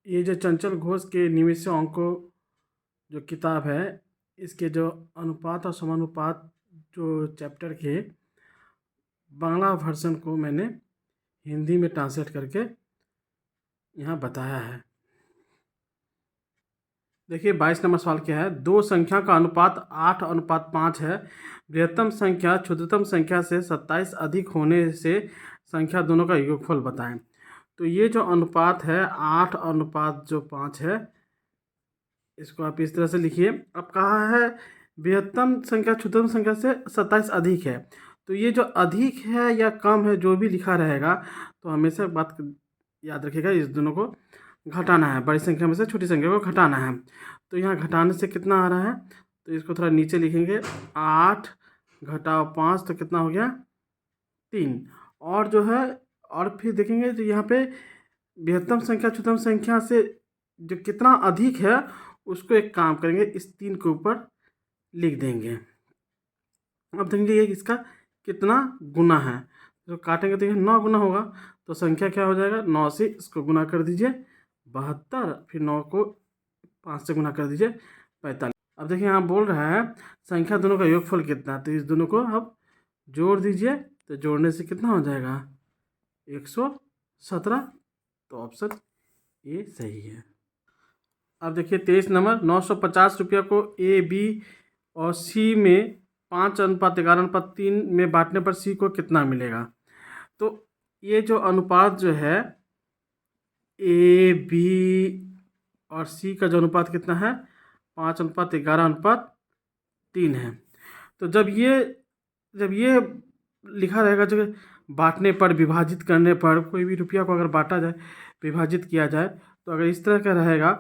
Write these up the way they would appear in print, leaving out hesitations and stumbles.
ये जो चंचल घोष के निवेश अंकों जो किताब है, इसके जो अनुपात और समानुपात जो चैप्टर के बांग्ला वर्जन को मैंने हिंदी में ट्रांसलेट करके यहाँ बताया है। देखिए 22 नंबर सवाल क्या है। दो संख्या का अनुपात 8:5 है। बृहत्तम संख्या क्षुद्रतम संख्या से 27 अधिक होने से संख्या दोनों का योगफल बताएं। तो ये जो अनुपात है 8:5 है, इसको आप इस तरह से लिखिए। अब कहा है बृहत्तम संख्या क्षुद्रतम संख्या से 27 अधिक है, तो ये जो अधिक है या कम है जो भी लिखा रहेगा, तो हमेशा बात याद रखिएगा, इस दोनों को घटाना है, बड़ी संख्या में से छोटी संख्या को घटाना है। तो यहाँ घटाने से कितना आ रहा है, तो इसको थोड़ा नीचे लिखेंगे। 8 घटाओ 5 तो कितना हो गया 3। और जो है, और फिर देखेंगे जो यहाँ पे बृहत्तम संख्या क्षुद्रतम संख्या से जो कितना अधिक है उसको एक काम करेंगे, इस 3 के ऊपर लिख देंगे। अब देखेंगे ये इसका कितना गुना है, तो काटेंगे तो ये 9 गुना होगा। तो संख्या क्या हो जाएगा, 9 से इसको गुना कर दीजिए 72, फिर 9 को 5 से गुना कर दीजिए 45। अब देखिए यहाँ बोल रहा है संख्या दोनों का योगफल कितना है, तो इस दोनों को अब जोड़ दीजिए। तो जोड़ने से कितना हो जाएगा 117। तो ऑप्शन ए सही है। अब देखिए 23 नंबर, 950 रुपया को ए, बी और सी में 5:11:3 में बांटने पर सी को कितना मिलेगा। तो ये जो अनुपात जो है ए, बी और सी का जो अनुपात कितना है 5:11:3 है। तो जब ये लिखा रहेगा जो बांटने पर, विभाजित करने पर, कोई भी रुपया को अगर बांटा जाए, विभाजित किया जाए, तो अगर इस तरह का रहेगा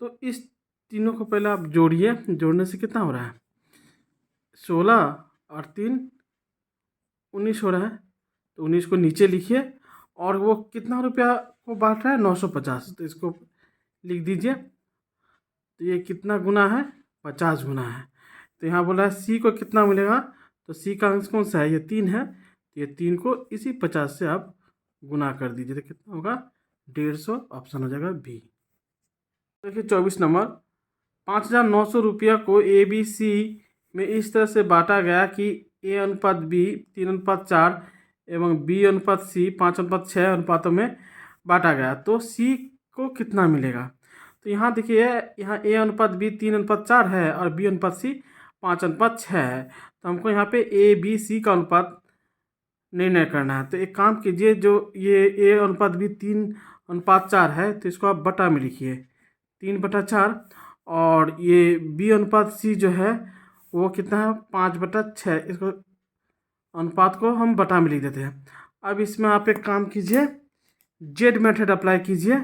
तो इस तीनों को पहले आप जोड़िए। जोड़ने से कितना हो रहा है 16 और 3 19 हो रहा है। तो 19 को नीचे लिखिए, और वो कितना रुपया को बांट रहा है 950, तो इसको लिख दीजिए। तो ये कितना गुना है 50 गुना है। तो यहाँ बोला है सी को कितना मिलेगा, तो सी का अंश कौन सा है, ये 3 है। तो ये 3 को इसी 50 से आप गुना कर दीजिए, तो कितना होगा 150। ऑप्शन हो जाएगा बी। देखिए 24 नंबर, 5,900 रुपया को ए, बी, सी में इस तरह से बांटा गया कि A/B 3:4 एवं B/C 5:6 अनुपातों में बांटा गया, तो सी को कितना मिलेगा। तो यहाँ देखिए, यहाँ A/B 3:4 है और B/C 5:6 है। तो हमको यहाँ पे A/B/C का अनुपात निर्णय करना है। तो एक काम कीजिए, जो ये A/B 3:4 है, तो इसको आप बटा में लिखिए 3/4, और ये B/C जो है वो कितना है 5/6। इसको अनुपात को हम बटा में लिख देते हैं। अब इसमें आप एक काम कीजिए, जेड मेथड अप्लाई कीजिए,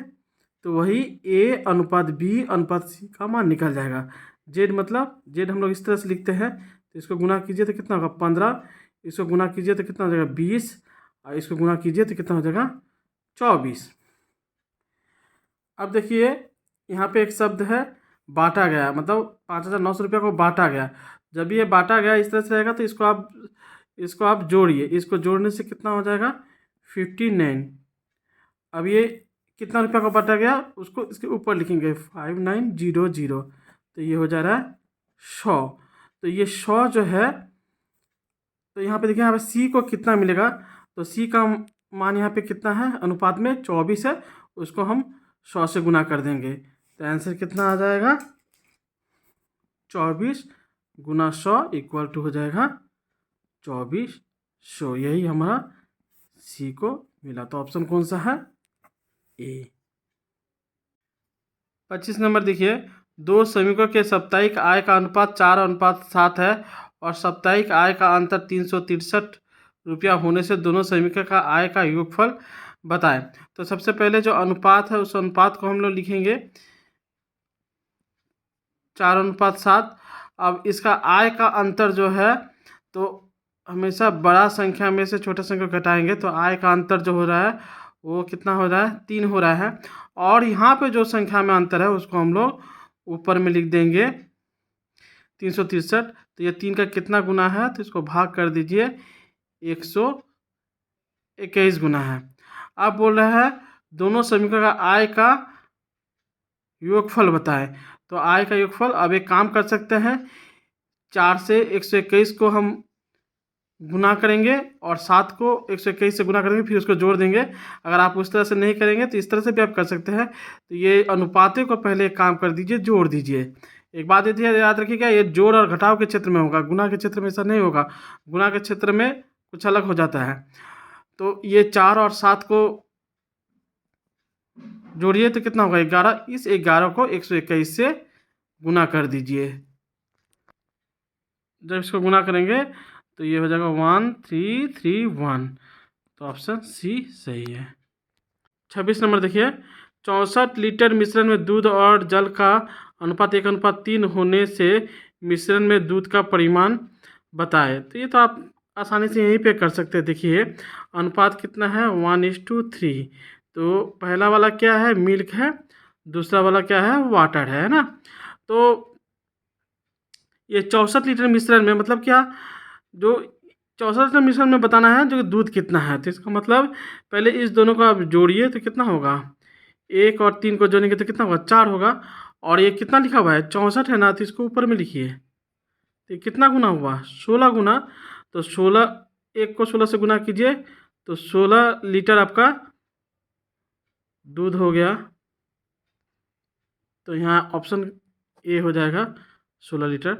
तो वही A/B/C का मान निकल जाएगा। जेड मतलब जेड हम लोग इस तरह से लिखते हैं, तो इसको गुना कीजिए तो कितना होगा 15, इसको गुना कीजिए तो कितना हो जाएगा 20, और इसको गुना कीजिए तो कितना हो जाएगा 24। अब देखिए यहाँ पे एक शब्द है बांटा गया, मतलब 5,900 रुपया को बांटा गया। जब ये बांटा गया इस तरह से रहेगा, तो इसको आप जोड़िए। इसको जोड़ने से कितना हो जाएगा 59। अब ये कितना रुपया को बांटा गया उसको इसके ऊपर लिखेंगे 5900, तो ये हो जा रहा है 100। तो ये 100 जो है, तो यहाँ पे देखिए यहाँ पे सी को कितना मिलेगा, तो सी का मान यहाँ पे कितना है अनुपात में 24 है, उसको हम 100 से गुना कर देंगे। तो आंसर कितना आ जाएगा 24 गुना 100 इक्वल टू हो जाएगा 2400। यही हमारा सी को मिला। तो ऑप्शन कौन सा है ए। 25 नंबर देखिए, दो श्रमिकों के साप्ताहिक आय का अनुपात 4:7 है और साप्ताहिक आय का अंतर 363 रुपया होने से दोनों श्रमिकों का आय का योगफल बताएं। तो सबसे पहले जो अनुपात है उस अनुपात को हम लोग लिखेंगे 4:7। अब इसका आय का अंतर जो है, तो हमेशा बड़ा संख्या में से छोटा संख्या घटाएंगे, तो आय का अंतर जो हो रहा है वो कितना हो रहा है 3 हो रहा है। और यहाँ पे जो संख्या में अंतर है उसको हम लोग ऊपर में लिख देंगे 363। तो ये 3 का कितना गुना है, तो इसको भाग कर दीजिए 121 गुना है। अब बोल रहा है दोनों श्रमिकों का आय का योगफल बताएं। तो आय का योगफल, अब एक काम कर सकते हैं, 4 से 121 को हम गुना करेंगे और 7 को 121 से गुना करेंगे, फिर उसको जोड़ देंगे। अगर आप उस तरह से नहीं करेंगे तो इस तरह से भी आप कर सकते हैं। तो ये अनुपातों को पहले एक काम कर दीजिए, जोड़ दीजिए। एक बात ये याद रखिएगा, ये जोड़ और घटाव के क्षेत्र में होगा, गुना के क्षेत्र में ऐसा नहीं होगा। गुना के क्षेत्र में कुछ अलग हो जाता है। तो ये 4 और 7 को जोड़िए तो कितना होगा 11। इस 11 को 121 से गुना कर दीजिए। जब इसको गुना करेंगे तो ये हो जाएगा 1331। तो ऑप्शन सी सही है। 26 नंबर देखिए, 64 लीटर मिश्रण में दूध और जल का अनुपात 1:3 होने से मिश्रण में दूध का परिमाण बताए। तो ये तो आप आसानी से यहीं पे कर सकते हैं। देखिए अनुपात कितना है, 1:3। तो पहला वाला क्या है, मिल्क है, दूसरा वाला क्या है, वाटर है ना। तो ये 64 लीटर मिश्रण में मतलब क्या, जो 64 लीटर मिश्रण में बताना है जो दूध कितना है। तो इसका मतलब पहले इस दोनों को आप जोड़िए तो कितना होगा, 1 और 3 को जोड़ेंगे तो कितना होगा, 4 होगा। और ये कितना लिखा हुआ है, 64 है ना, तो इसको ऊपर में लिखिए। तो ये कितना गुना हुआ, 16 गुना। तो 16, 1 को 16 से गुना कीजिए तो 16 लीटर आपका दूध हो गया। तो यहाँ ऑप्शन ए हो जाएगा 16 लीटर।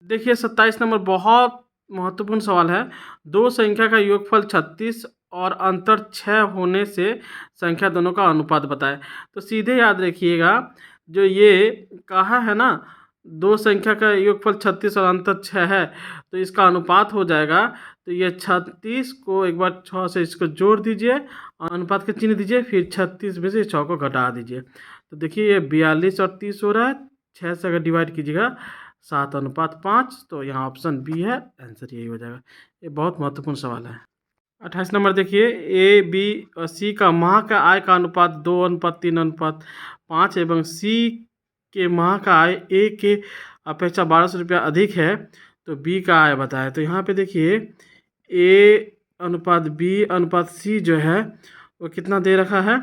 देखिए 27 नंबर बहुत महत्वपूर्ण सवाल है। दो संख्या का योगफल 36 और अंतर 6 होने से संख्या दोनों का अनुपात बताएं। तो सीधे याद रखिएगा, जो ये कहा है ना, दो संख्या का योगफल 36 और अंतर 6 है, तो इसका अनुपात हो जाएगा। तो ये 36 को एक बार 6 से इसको जोड़ दीजिए, अनुपात का चिन्ह दीजिए, फिर 36 में से 6 को घटा दीजिए। तो देखिए ये 42 और 30 हो रहा है, 6 से अगर डिवाइड कीजिएगा 7:5। तो यहाँ ऑप्शन बी है, आंसर यही हो जाएगा। ये बहुत महत्वपूर्ण सवाल है। 28 नंबर देखिए, ए बी और सी का माह का आय का अनुपात 2:3:5 एवं सी के माह का आय ए के अपेक्षा 1200 रुपया अधिक है, तो बी का आय बताए। तो यहाँ पे देखिए ए अनुपात बी अनुपात सी जो है वो कितना दे रखा है,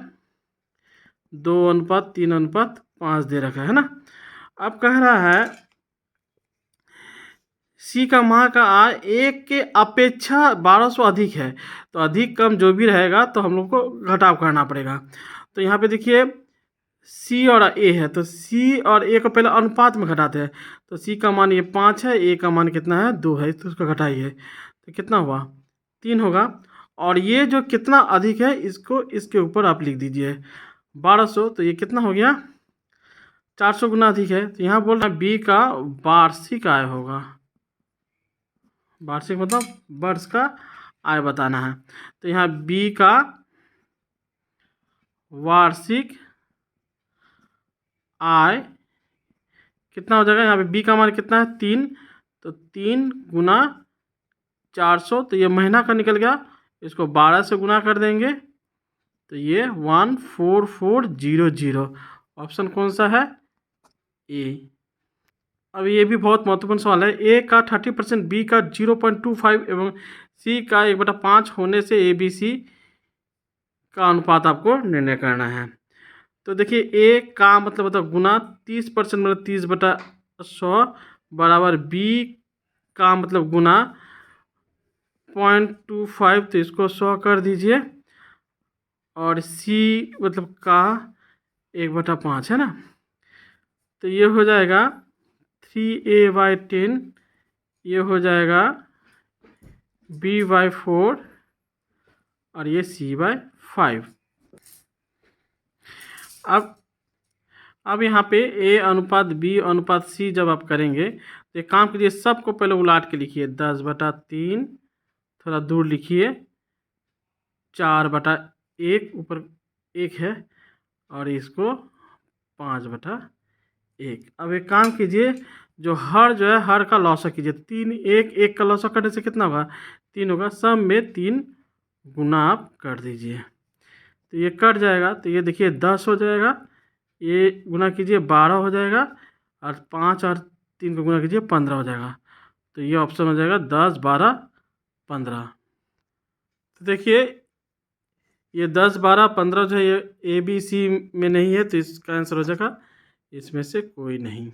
2:3:5 दे रखा है ना। अब कह रहा है सी का माह का आय एक के अपेक्षा 1200 अधिक है। तो अधिक कम जो भी रहेगा तो हम लोग को घटाव करना पड़ेगा। तो यहाँ पे देखिए सी और ए है, तो सी और ए को पहले अनुपात में घटाते हैं। तो सी का मान ये 5 है, ए का मान कितना है, 2 है, तो उसको घटाइए तो कितना हुआ, 3 होगा। और ये जो कितना अधिक है इसको इसके ऊपर आप लिख दीजिए 1200। तो ये कितना हो गया, 400 गुना अधिक है। तो यहाँ बोल रहा है बी का वार्षिक आय होगा। वार्षिक मतलब वर्ष का आय बताना है। तो यहाँ बी का वार्षिक आय कितना हो जाएगा, यहाँ पे बी का मान कितना है, 3। तो 3 गुना 400, तो ये महीना का निकल गया, इसको 12 से गुना कर देंगे तो ये 14400। ऑप्शन कौन सा है, ए। अब ये भी बहुत महत्वपूर्ण सवाल है। ए का 30%, बी का 0.25 एवं सी का 1/5 होने से ए बी सी का अनुपात आपको निर्णय करना है। तो देखिए ए का मतलब गुना 30% मतलब 30/100 बराबर बी का मतलब गुना 0.25, तो इसको 100 कर दीजिए, और सी मतलब का 1/5 है ना। तो ये हो जाएगा 3a/10, ये हो जाएगा b/4 और ये c/5। अब यहाँ पे a अनुपात b अनुपात c जब आप करेंगे तो एक काम कीजिए, सबको पहले उलाट के लिखिए, 10/3 थोड़ा दूर लिखिए, 4/1 ऊपर 1 है, और इसको 5/1। अब एक काम कीजिए, जो है हर का लॉसा कीजिए, 3 1 का लॉसा करने से कितना होगा, 3 होगा। सब में 3 गुना आप कर दीजिए तो ये कट जाएगा। तो ये देखिए 10 हो जाएगा, ये गुना कीजिए 12 हो जाएगा, और 5 और 3 को गुना कीजिए 15 हो जाएगा। तो ये ऑप्शन हो जाएगा 10 12 15। तो देखिए ये 10, 12, 15 जो है ये ABC में नहीं है, तो इसका आंसर हो जाएगा इसमें से कोई नहीं।